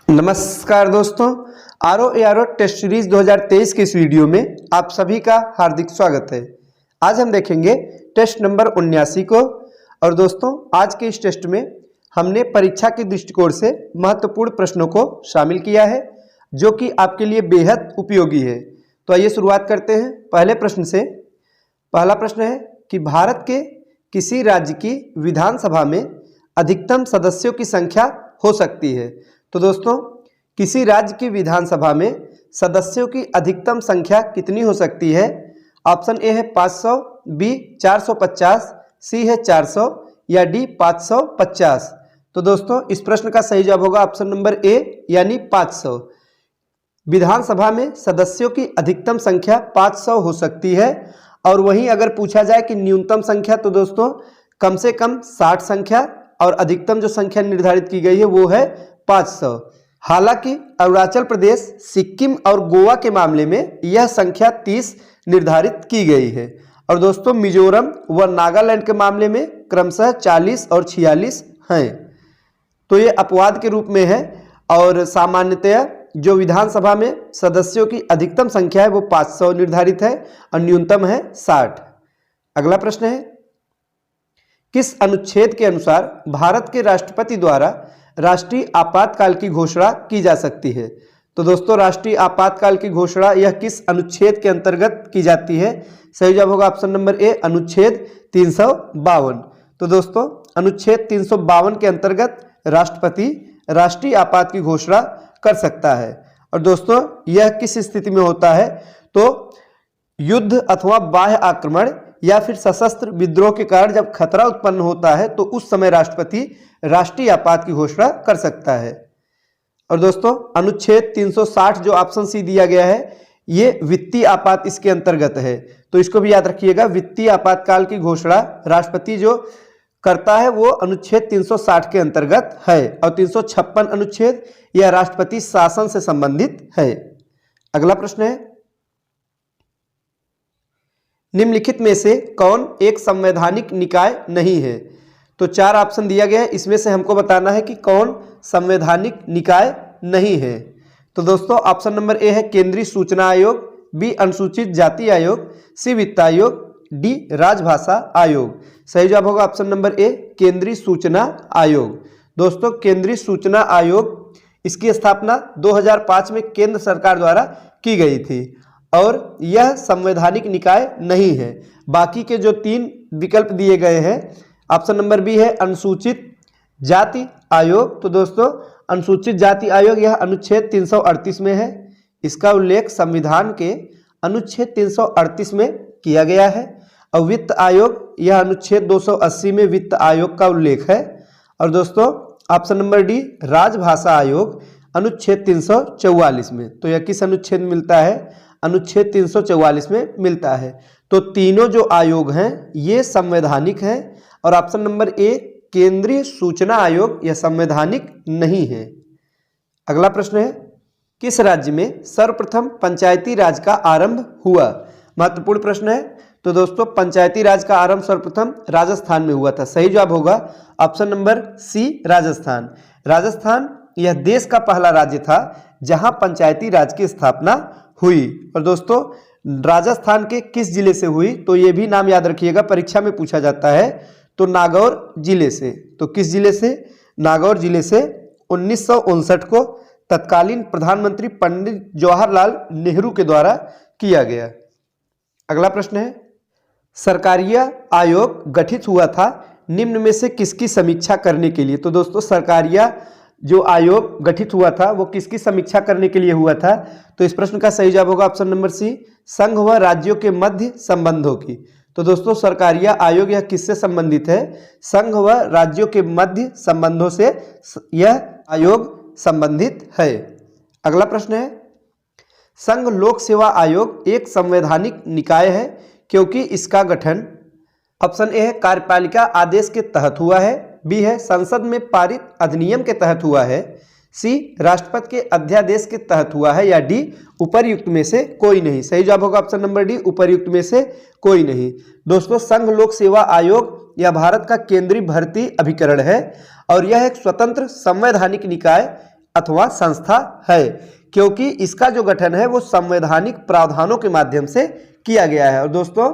नमस्कार दोस्तों, RO test series 2023 के इस वीडियो में आप सभी का हार्दिक स्वागत है। आज हम देखेंगे टेस्ट नंबर 79 को। और दोस्तों, आज के इस टेस्ट में हमने परीक्षा के दृष्टिकोण से महत्वपूर्ण प्रश्नों को शामिल किया है जो कि आपके लिए बेहद उपयोगी है। तो आइए शुरुआत करते हैं पहले प्रश्न से। पहला प्रश्न है कि भारत के किसी राज्य की विधानसभा में अधिकतम सदस्यों की संख्या हो सकती है। तो दोस्तों, किसी राज्य की विधानसभा में सदस्यों की अधिकतम संख्या कितनी हो सकती है? ऑप्शन ए है 500, बी 450, सी है 400 या डी 550। तो दोस्तों, इस प्रश्न का सही जवाब होगा ऑप्शन नंबर ए यानी 500। विधानसभा में सदस्यों की अधिकतम संख्या 500 हो सकती है। और वहीं अगर पूछा जाए कि न्यूनतम संख्या, तो दोस्तों कम से कम 60 संख्या और अधिकतम जो संख्या निर्धारित की गई है वो है 500। हालांकि अरुणाचल प्रदेश, सिक्किम और गोवा के मामले में यह संख्या 30 निर्धारित की गई है। और दोस्तों, मिजोरम व नागालैंड के मामले में क्रमशः 40 और 46 हैं। तो ये अपवाद के रूप में है और सामान्यतया जो विधानसभा में सदस्यों की अधिकतम संख्या है वो 500 निर्धारित है और न्यूनतम है 60। अगला प्रश्न है, किस अनुच्छेद के अनुसार भारत के राष्ट्रपति द्वारा राष्ट्रीय आपातकाल की घोषणा की जा सकती है? तो दोस्तों, राष्ट्रीय आपातकाल की घोषणा यह किस अनुच्छेद के अंतर्गत की जाती है? सही जवाब होगा ऑप्शन नंबर ए अनुच्छेद 352। तो दोस्तों, अनुच्छेद 352 के अंतर्गत राष्ट्रपति राष्ट्रीय आपात की घोषणा कर सकता है। और दोस्तों, यह किस स्थिति में होता है? तो युद्ध अथवा बाह्य आक्रमण या फिर सशस्त्र विद्रोह के कारण जब खतरा उत्पन्न होता है तो उस समय राष्ट्रपति राष्ट्रीय आपात की घोषणा कर सकता है। और दोस्तों, अनुच्छेद 360 जो ऑप्शन सी दिया गया है ये वित्तीय आपात इसके अंतर्गत है। तो इसको भी याद रखिएगा, वित्तीय आपातकाल की घोषणा राष्ट्रपति जो करता है वो अनुच्छेद 360 के अंतर्गत है। और 356 अनुच्छेद यह राष्ट्रपति शासन से संबंधित है। अगला प्रश्न है, निम्नलिखित में से कौन एक संवैधानिक निकाय नहीं है? तो 4 ऑप्शन दिया गया है, इसमें से हमको बताना है कि कौन संवैधानिक निकाय नहीं है। तो दोस्तों, ऑप्शन नंबर ए है केंद्रीय सूचना आयोग, बी अनुसूचित जाति आयोग, सी वित्त आयोग, डी राजभाषा आयोग। सही जवाब होगा ऑप्शन नंबर ए केंद्रीय सूचना आयोग। दोस्तों, केंद्रीय सूचना आयोग इसकी स्थापना 2005 में केंद्र सरकार द्वारा की गई थी और यह संवैधानिक निकाय नहीं है। बाकी के जो 3 विकल्प दिए गए हैं, ऑप्शन नंबर बी है अनुसूचित जाति आयोग। तो दोस्तों, अनुसूचित जाति आयोग यह अनुच्छेद 338 में है। इसका उल्लेख संविधान के अनुच्छेद 338 में किया गया है। और वित्त आयोग यह अनुच्छेद 280 में वित्त आयोग का उल्लेख है। और दोस्तों, ऑप्शन नंबर डी राजभाषा आयोग अनुच्छेद 344 में। तो यह किस अनुच्छेद में मिलता है? अनुच्छेद 344 में मिलता है। तो तीनों जो आयोग हैं ये संवैधानिक हैं। और ऑप्शन नंबर ए केंद्रीय सूचना आयोग यह संवैधानिक नहीं है। अगला प्रश्न है, किस राज्य में सर्वप्रथम पंचायती राज का आरंभ हुआ? महत्वपूर्ण प्रश्न है। तो दोस्तों, पंचायती राज का आरंभ सर्वप्रथम राजस्थान में हुआ था। सही जवाब होगा option number C Rajasthan. Rajasthan यह देश का पहला राज्य था जहां पंचायती राज की स्थापना हुई। और दोस्तों, राजस्थान के किस जिले से हुई? तो ये भी नाम याद रखिएगा, परीक्षा में पूछा जाता है। तो नागौर जिले से। तो किस जिले से? नागौर जिले से 1959 को तत्कालीन प्रधानमंत्री पंडित जवाहरलाल नेहरू के द्वारा किया गया। अगला प्रश्न है, सरकारिया आयोग गठित हुआ था निम्न में से किसकी समीक्षा करने के लिए? तो दोस्तों, सरकारिया जो आयोग गठित हुआ था वो किसकी समीक्षा करने के लिए हुआ था? तो इस प्रश्न का सही जवाब होगा ऑप्शन नंबर सी संघ व राज्यों के मध्य संबंधों की। तो दोस्तों, सरकारिया आयोग यह किससे संबंधित है? संघ व राज्यों के मध्य संबंधों से यह आयोग संबंधित है। अगला प्रश्न है, संघ लोक सेवा आयोग एक संवैधानिक निकाय है क्योंकि इसका गठन ऑप्शन ए है कार्यपालिका आदेश के तहत हुआ है, बी है संसद में पारित अधिनियम के तहत हुआ है, सी राष्ट्रपति के अध्यादेश के तहत हुआ है या डी उपर्युक्त में से कोई नहीं। सही जवाब होगा ऑप्शन नंबर डी उपर्युक्त में से कोई नहीं। दोस्तों, संघ लोक सेवा आयोग यह भारत का केंद्रीय भर्ती अभिकरण है और यह एक स्वतंत्र संवैधानिक निकाय अथवा संस्था है, क्योंकि इसका जो गठन है वो संवैधानिक प्रावधानों के माध्यम से किया गया है। और दोस्तों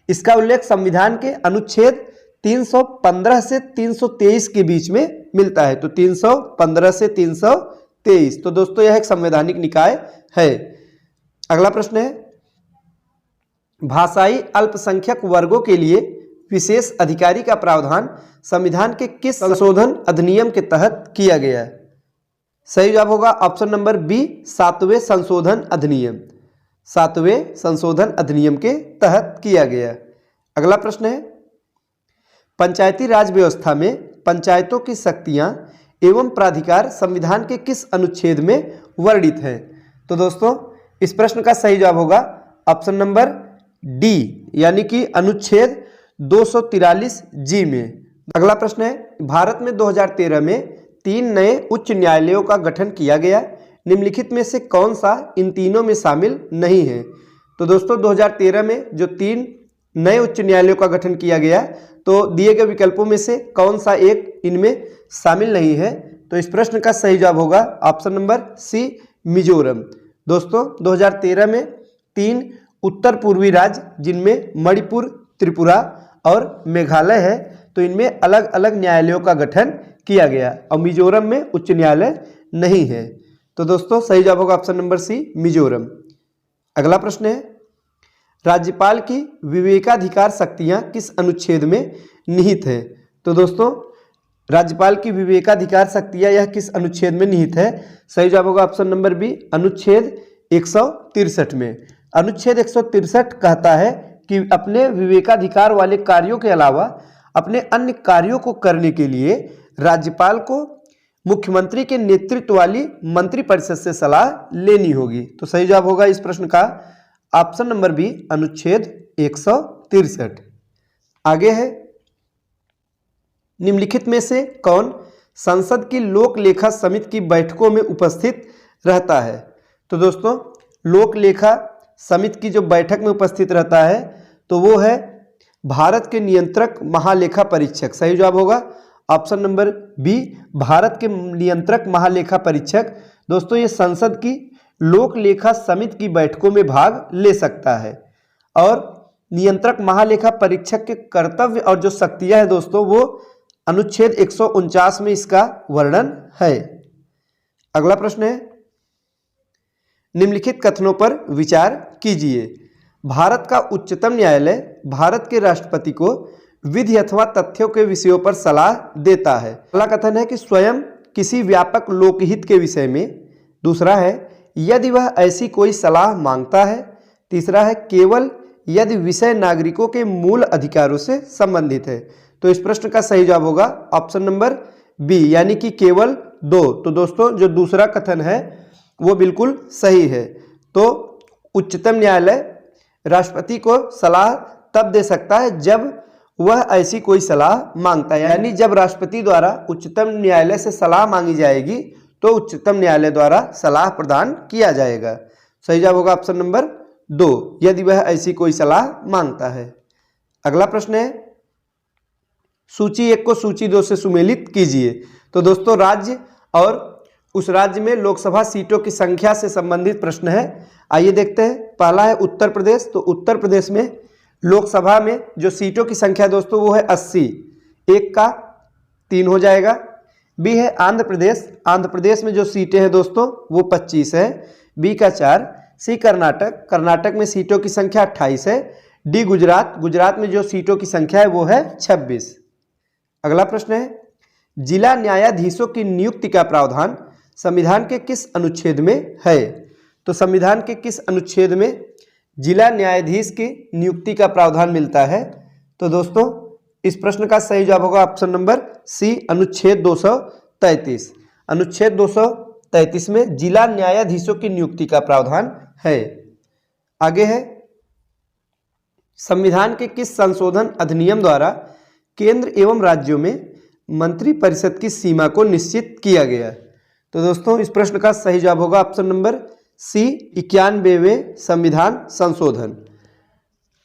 इसका उल्लेख संविधान के अनुच्छेद 315 से 323 के बीच में मिलता है। तो 315 से 323, तो दोस्तों यह एक संवैधानिक निकाय है। अगला प्रश्न है, भाषाई अल्पसंख्यक वर्गों के लिए विशेष अधिकारी का प्रावधान संविधान के किस संशोधन अधिनियम के तहत किया गया है? सही जवाब होगा ऑप्शन नंबर बी, 7वें संशोधन अधिनियम। 7वें संशोधन अधिनियम के तहत किया गया। अगला प्रश्न है, पंचायती राज व्यवस्था में पंचायतों की शक्तियां एवं प्राधिकार संविधान के किस अनुच्छेद में वर्णित हैं? तो दोस्तों इस प्रश्न का सही जवाब होगा ऑप्शन नंबर डी, यानी कि अनुच्छेद 243 जी में। अगला प्रश्न है, भारत में 2013 में 3 नए उच्च न्यायालयों का गठन किया गया, निम्नलिखित में से कौन सा इन तीनों में शामिल नहीं है? तो दोस्तों 2013 में जो 3 नए उच्च न्यायालयों का गठन किया गया, तो दिए गए विकल्पों में से कौन सा एक इनमें शामिल नहीं है? तो इस प्रश्न का सही जवाब होगा ऑप्शन नंबर सी, मिजोरम। दोस्तों 2013 में 3 उत्तर पूर्वी राज्य, जिनमें मणिपुर, त्रिपुरा और मेघालय है, तो इनमें अलग अलग न्यायालयों का गठन किया गया और मिजोरम में उच्च न्यायालय नहीं है। तो दोस्तों सही जवाब होगा ऑप्शन नंबर सी, मिजोरम। अगला प्रश्न है, राज्यपाल की विवेकाधिकार शक्तियां किस अनुच्छेद में निहित है? तो दोस्तों राज्यपाल की विवेकाधिकार शक्तियां यह किस अनुच्छेद में निहित है? सही जवाब होगा ऑप्शन नंबर बी, अनुच्छेद 163 में। अनुच्छेद 163 कहता है कि अपने विवेकाधिकार वाले कार्यों के अलावा अपने अन्य कार्यों को करने के लिए राज्यपाल को मुख्यमंत्री के नेतृत्व वाली मंत्रिपरिषद से सलाह लेनी होगी। तो सही जवाब होगा इस प्रश्न का ऑप्शन नंबर बी, अनुच्छेद 163। आगे है, निम्नलिखित में से कौन संसद की लोक लेखा समिति की बैठकों में उपस्थित रहता है? तो दोस्तों लोक लेखा समिति की जो बैठक में उपस्थित रहता है तो वो है भारत के नियंत्रक महालेखा परीक्षक। सही जवाब होगा ऑप्शन नंबर बी, भारत के नियंत्रक महालेखा परीक्षक। दोस्तों ये संसद की लोक लेखा समिति की बैठकों में भाग ले सकता है। और नियंत्रक महालेखा परीक्षक के कर्तव्य और जो शक्तियां हैं दोस्तों, वो अनुच्छेद 149 में इसका वर्णन है। अगला प्रश्न है, निम्नलिखित कथनों पर विचार कीजिए। भारत का उच्चतम न्यायालय भारत के राष्ट्रपति को विधि अथवा तथ्यों के विषयों पर सलाह देता है। पहला कथन है कि स्वयं किसी व्यापक लोकहित के विषय में। दूसरा है यदि वह ऐसी कोई सलाह मांगता है। तीसरा है केवल यदि विषय नागरिकों के मूल अधिकारों से संबंधित है। तो इस प्रश्न का सही जवाब होगा ऑप्शन नंबर बी, यानी कि केवल 2। तो दोस्तों जो दूसरा कथन है वो बिल्कुल सही है। तो उच्चतम न्यायालय राष्ट्रपति को सलाह तब दे सकता है जब वह ऐसी कोई सलाह मांगता है, यानी जब राष्ट्रपति द्वारा उच्चतम न्यायालय से सलाह मांगी जाएगी तो उच्चतम न्यायालय द्वारा सलाह प्रदान किया जाएगा। सही जवाब होगा ऑप्शन नंबर 2, यदि वह ऐसी कोई सलाह मांगता है। अगला प्रश्न है, सूची 1 को सूची 2 से सुमेलित कीजिए। तो दोस्तों राज्य और उस राज्य में लोकसभा सीटों की संख्या से संबंधित प्रश्न है। आइए देखते हैं। पहला है उत्तर प्रदेश। तो उत्तर प्रदेश में लोकसभा में जो सीटों की संख्या दोस्तों वो है 80, 1 का 3 हो जाएगा। बी है आंध्र प्रदेश। आंध्र प्रदेश में जो सीटें हैं दोस्तों वो 25 है, बी का 4। सी कर्नाटक। कर्नाटक में सीटों की संख्या 28 है। डी गुजरात। गुजरात में जो सीटों की संख्या है वो है 26। अगला प्रश्न है, जिला न्यायाधीशों की नियुक्ति का प्रावधान संविधान के किस अनुच्छेद में है? तो संविधान के किस अनुच्छेद में जिला न्यायाधीश की नियुक्ति का प्रावधान मिलता है? तो दोस्तों इस प्रश्न का सही जवाब होगा ऑप्शन नंबर सी, अनुच्छेद 233। अनुच्छेद 233 में जिला न्यायाधीशों की नियुक्ति का प्रावधान है। आगे है, संविधान के किस संशोधन अधिनियम द्वारा केंद्र एवं राज्यों में मंत्रिपरिषद की सीमा को निश्चित किया गया? तो दोस्तों इस प्रश्न का सही जवाब होगा ऑप्शन नंबर सी, 91वें संविधान संशोधन।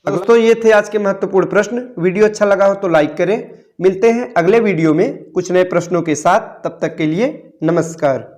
दोस्तों ये थे आज के महत्वपूर्ण प्रश्न। वीडियो अच्छा लगा हो तो लाइक करें। मिलते हैं अगले वीडियो में कुछ नए प्रश्नों के साथ। तब तक के लिए नमस्कार।